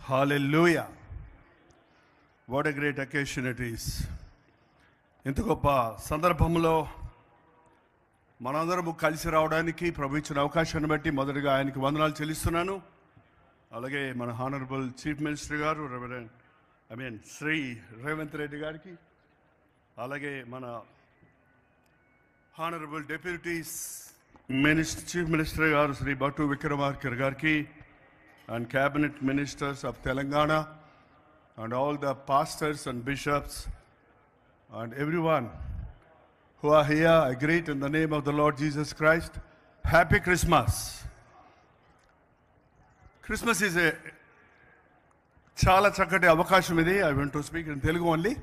Hallelujah. What a great occasion it is. ఇంత గొప్ప సందర్భంలో మనందరము కలిసి రావడానికి ప్రభు ఇచ్చిన అవకాశాన్ని బట్టి మొదటిగా ఆయనకి వందనాలు చెల్లిస్తున్నాను. అలాగే మన హానరబుల్ చీఫ్ మినిస్టర్ గారు శ్రీ రేవంత్ రెడ్డి గారికి, అలాగే మన హానరబుల్ డెప్యూటీ చీఫ్ మినిస్టర్ గారు శ్రీ బట్టు విక్రమార్క గారికి, and cabinet ministers of Telangana, and all the pastors and bishops and everyone who are here, I greet in the name of the Lord Jesus Christ. Happy Christmas. Christmas is a చాలా చక్కటి అవకాశం ఇది. I want to speak in Telugu only.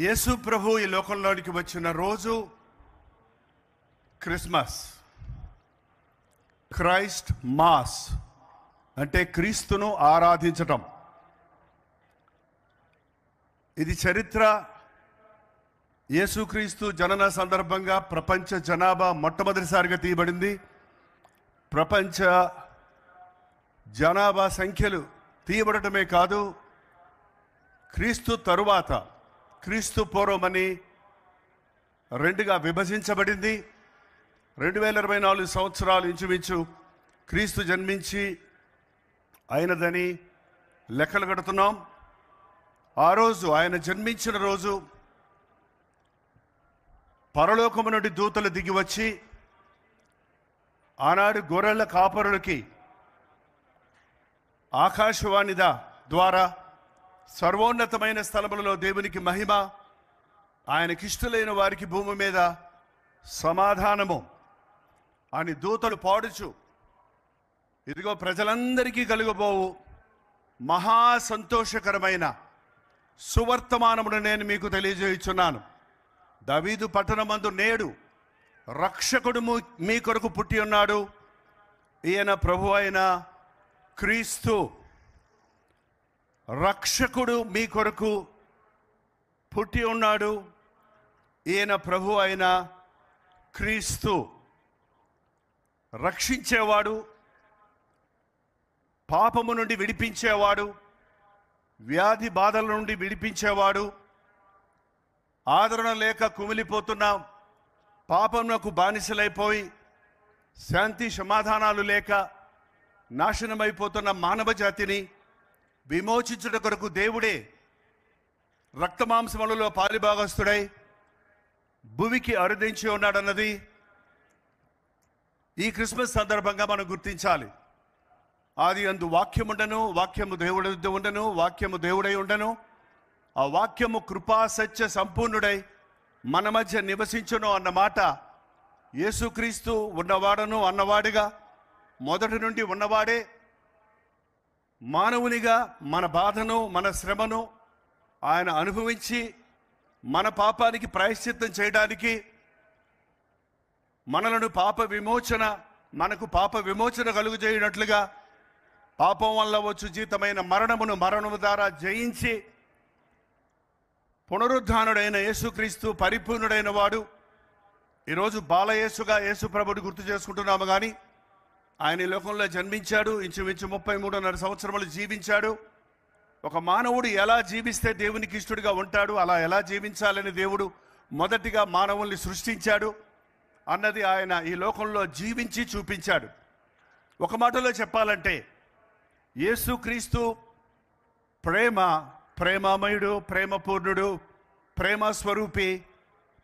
యేసు ప్రభు ఈ లోకంలోనికి వచ్చిన రోజు Christmas. Christ mass అంటే క్రీస్తును ఆరాధించటం. ఇది చరిత్ర. యేసుక్రీస్తు జనన సందర్భంగా ప్రపంచ జనాభా మొట్టమొదటిసారిగా తీయబడింది. ప్రపంచ జనాభా సంఖ్యలు తీయబడటమే కాదు, క్రీస్తు తరువాత క్రీస్తు పూర్వమని రెండుగా విభజించబడింది. 2024 సంవత్సరాలు ఇంచుమించు క్రీస్తు జన్మించి అయినదని లెక్కలు కడుతున్నాం. ఆ రోజు, ఆయన జన్మించిన రోజు, పరలోకము నుండి దూతలు దిగి వచ్చి ఆనాడు గొర్రెల కాపరులకి ఆకాశవాణి ద్వారా సర్వోన్నతమైన స్థలములలో దేవునికి మహిమ, ఆయనకిష్టులైన వారికి భూమి మీద సమాధానము అని దూతలు పాడుచు, ఇదిగో ప్రజలందరికీ కలుగబోవు మహా సంతోషకరమైన సువర్తమానమును నేను మీకు తెలియజేయుచున్నాను. దావీదు పట్టణమందు నేడు రక్షకుడు మీ కొరకు పుట్టి ఉన్నాడు. ఈయన ప్రభు అయిన క్రీస్తు. రక్షకుడు మీ కొరకు పుట్టి ఉన్నాడు. ఈయన ప్రభు అయిన క్రీస్తు. రక్షించేవాడు, పాపము నుండి విడిపించేవాడు, వ్యాధి బాధల నుండి విడిపించేవాడు, ఆదరణ లేక కుమిలిపోతున్న పాపమునకు బానిసలైపోయి శాంతి సమాధానాలు లేక నాశనమైపోతున్న మానవ జాతిని విమోచించుట కొరకు దేవుడే రక్తమాంసములలో పాలిభాగస్తుడై భూమికి అరుదించి ఉన్నాడన్నది ఈ క్రిస్మస్ సందర్భంగా మనం గుర్తించాలి. ఆది అందు వాక్యముండను, వాక్యము దేవుడు ఉండను, వాక్యము దేవుడై ఉండను. ఆ వాక్యము కృపా సత్య సంపూర్ణుడై మన మధ్య నివసించును అన్న మాట యేసుక్రీస్తు ఉన్నవాడను అన్నవాడిగా మొదటి నుండి ఉన్నవాడే. మానవునిగా మన బాధను, మన శ్రమను ఆయన అనుభవించి మన పాపానికి ప్రాయశ్చిత్తం చేయడానికి, మనలను మనకు పాప విమోచన కలుగజేయనట్లుగా పాపం వల్ల వచ్చు జీతమైన మరణము ద్వారా జయించి పునరుద్ధానుడైన యేసుక్రీస్తు పరిపూర్ణుడైన వాడు. ఈరోజు బాలయేసుగా యేసు ప్రభుని గుర్తు చేసుకుంటున్నాము, కానీ ఆయన ఈ లోకంలో జన్మించాడు. ఇంచుమించు 33.5 సంవత్సరములు జీవించాడు. ఒక మానవుడు ఎలా జీవిస్తే దేవునికి ఇష్టడుగా ఉంటాడు, అలా ఎలా జీవించాలని దేవుడు మొదటిగా మానవుల్ని సృష్టించాడు అన్నది ఆయన ఈ లోకంలో జీవించి చూపించాడు. ఒక మాటలో చెప్పాలంటే యేసుక్రీస్తు ప్రేమమయుడు, ప్రేమపూర్ణుడు, ప్రేమ స్వరూపి.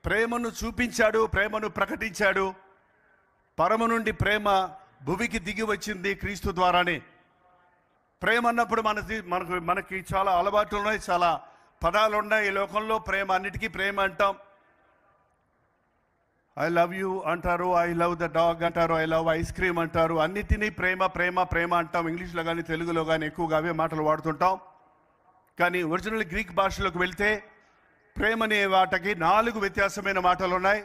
ప్రేమను చూపించాడు, ప్రేమను ప్రకటించాడు. పరమ నుండి ప్రేమ భూమికి దిగి వచ్చింది క్రీస్తు ద్వారానే. ప్రేమ అన్నప్పుడు మనకి చాలా అలవాట్లు ఉన్నాయి, చాలా పదాలు ఉన్నాయి ఈ లోకంలో. ప్రేమ అన్నిటికీ ప్రేమ అంటాం. ఐ లవ్ యూ అంటారు, ఐ లవ్ ద డాగ్ అంటారు, ఐ లవ్ ఐస్ క్రీమ్ అంటారు. అన్నిటినీ ప్రేమ ప్రేమ ప్రేమ అంటాం. ఇంగ్లీష్లో కానీ తెలుగులో కానీ ఎక్కువగా అవే మాటలు వాడుతుంటాం. కానీ ఒరిజినల్ గ్రీక్ భాషలోకి వెళ్తే ప్రేమ అనే వాటికి 4 వ్యత్యాసమైన మాటలు ఉన్నాయి.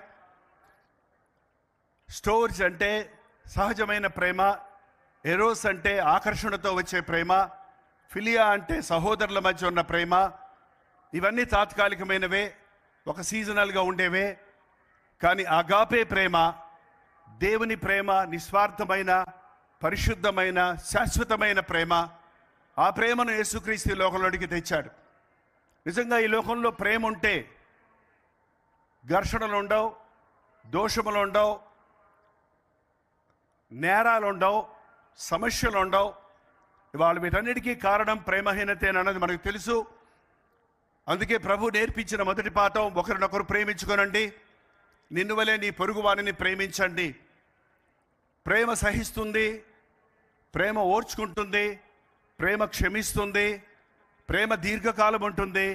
స్టోర్స్ అంటే సహజమైన ప్రేమ, ఎరోస్ అంటే ఆకర్షణతో వచ్చే ప్రేమ, ఫిలియా అంటే సహోదరుల మధ్య ఉన్న ప్రేమ. ఇవన్నీ తాత్కాలికమైనవే, ఒక సీజనల్గా ఉండేవే. కానీ అగాపే ప్రేమ, దేవుని ప్రేమ, నిస్వార్థమైన పరిశుద్ధమైన శాశ్వతమైన ప్రేమ. ఆ ప్రేమను యేసుక్రీస్తు ఈ లోకంలోనికి తెచ్చాడు. నిజంగా ఈ లోకంలో ప్రేమ ఉంటే ఘర్షణలు ఉండవు, దోషములు ఉండవు, నేరాలు ఉండవు, సమస్యలు ఉండవు. ఇవాళ వీటన్నిటికీ కారణం ప్రేమహీనతేనన్నది మనకు తెలుసు. అందుకే ప్రభు నేర్పించిన మొదటి పాఠం, ఒకరినొకరు ప్రేమించుకోనండి, నిన్ను వలె నీ పొరుగువానిని ప్రేమించండి. ప్రేమ సహిస్తుంది, ప్రేమ ఓర్చుకుంటుంది, ప్రేమ క్షమిస్తుంది, ప్రేమ దీర్ఘకాలం ఉంటుంది.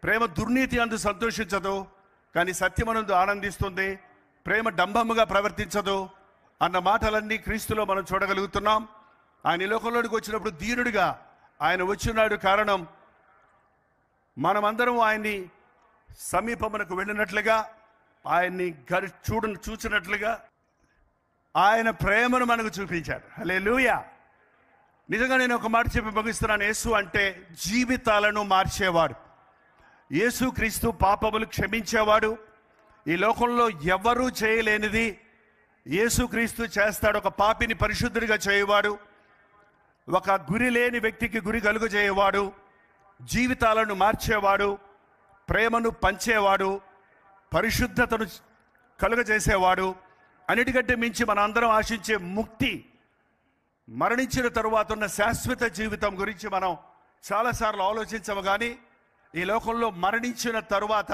ప్రేమ దుర్నీతి అందు సంతోషించదు, కానీ సత్యమనందు ఆనందిస్తుంది. ప్రేమ డంబముగా ప్రవర్తించదు అన్న మాటలన్నీ క్రీస్తులో మనం చూడగలుగుతున్నాం. ఆయన ఈ లోకంలోనికి వచ్చినప్పుడు దీనుడిగా ఆయన వచ్చినాడు. కారణం మనమందరం ఆయన్ని సమీపమునకు వెళ్ళినట్లుగా, ఆయన్ని చూచినట్లుగా ఆయన ప్రేమను మనకు చూపించాడు. హల్లెలూయా. నిజంగా నేను ఒక మాట చెప్పి ముగిస్తున్నాను. యేసు అంటే జీవితాలను మార్చేవాడు. యేసు క్రీస్తు పాపములు క్షమించేవాడు. ఈ లోకంలో ఎవరూ చేయలేనిది యేసుక్రీస్తు చేస్తాడు. ఒక పాపిని పరిశుద్ధుడిగా చేయవాడు, ఒక గురి లేని వ్యక్తికి గురి కలుగజేయవాడు, జీవితాలను మార్చేవాడు, ప్రేమను పంచేవాడు, పరిశుద్ధతను కలుగజేసేవాడు. అన్నిటికంటే మించి మన అందరం ఆశించే ముక్తి, మరణించిన తరువాత ఉన్న శాశ్వత జీవితం గురించి మనం చాలాసార్లు ఆలోచించము. కానీ ఈ లోకంలో మరణించిన తరువాత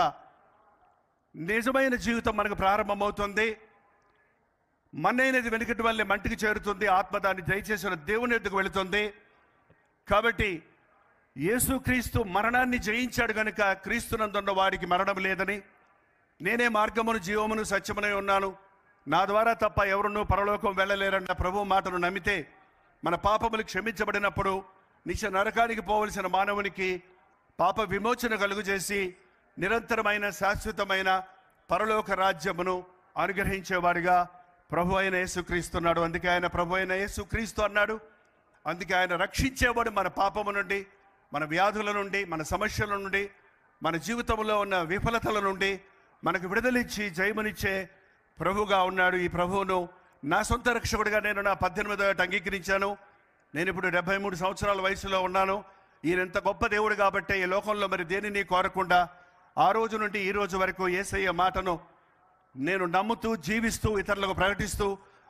నిజమైన జీవితం మనకు ప్రారంభమవుతుంది. మన్నైనది వెనుకటి వల్లే మంటికి చేరుతుంది, ఆత్మ దాన్ని దయచేసిన దేవుని ఎద్దుకు వెళుతుంది. కాబట్టి యేసుక్రీస్తు మరణాన్ని జయించాడు కనుక క్రీస్తునందున్న వాడికి మరణం లేదని, నేనే మార్గమును జీవమును సత్యమునై ఉన్నాను, నా ద్వారా తప్ప ఎవరునూ పరలోకం వెళ్ళలేరన్న ప్రభు మాటను నమ్మితే మన పాపములు క్షమించబడినప్పుడు నిత్య నరకానికి పోవలసిన మానవునికి పాప విమోచన కలుగజేసి నిరంతరమైన శాశ్వతమైన పరలోక రాజ్యమును అనుగ్రహించేవాడిగా ప్రభు అయిన యేసుక్రీస్తున్నాడు. అందుకే ఆయన ప్రభు అయిన యేసుక్రీస్తు అన్నాడు. అందుకే ఆయన రక్షించేవాడు మన పాపము నుండి, మన వ్యాధుల నుండి, మన సమస్యల నుండి, మన జీవితంలో ఉన్న విఫలతల నుండి మనకు విడుదలిచ్చి జయమునిచ్చే ప్రభుగా ఉన్నాడు. ఈ ప్రభువును నా సొంత రక్షకుడిగా నేను నా 18వ ఏట అంగీకరించాను. నేను ఇప్పుడు 73 సంవత్సరాల వయసులో ఉన్నాను. ఈయన ఎంత గొప్ప దేవుడు కాబట్టి ఈ లోకంలో మరి దేనిని కోరకుండా ఆ రోజు నుండి ఈ రోజు వరకు యేసయ్య మాటను నేను నమ్ముతూ జీవిస్తూ ఇతరులకు ప్రకటిస్తూ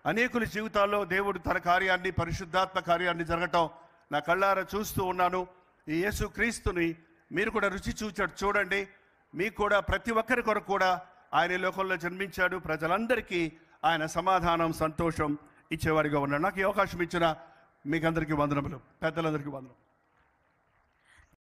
అనేకుల జీవితాల్లో దేవుడు తన కార్యాన్ని, పరిశుద్ధాత్మ కార్యాన్ని జరగటం నా కళ్ళారా చూస్తూ ఉన్నాను. ఈ యేసు క్రీస్తుని మీరు కూడా రుచి చూడండి. మీకు కూడా ప్రతి ఒక్కరి కొరకు కూడా ఆయన ఈ లోకంలో జన్మించాడు. ప్రజలందరికీ ఆయన సమాధానం, సంతోషం ఇచ్చేవారిగా ఉన్నాడు. నాకు ఈ అవకాశం ఇచ్చిన మీకందరికీ వందనములు, పెద్దలందరికీ వందనం.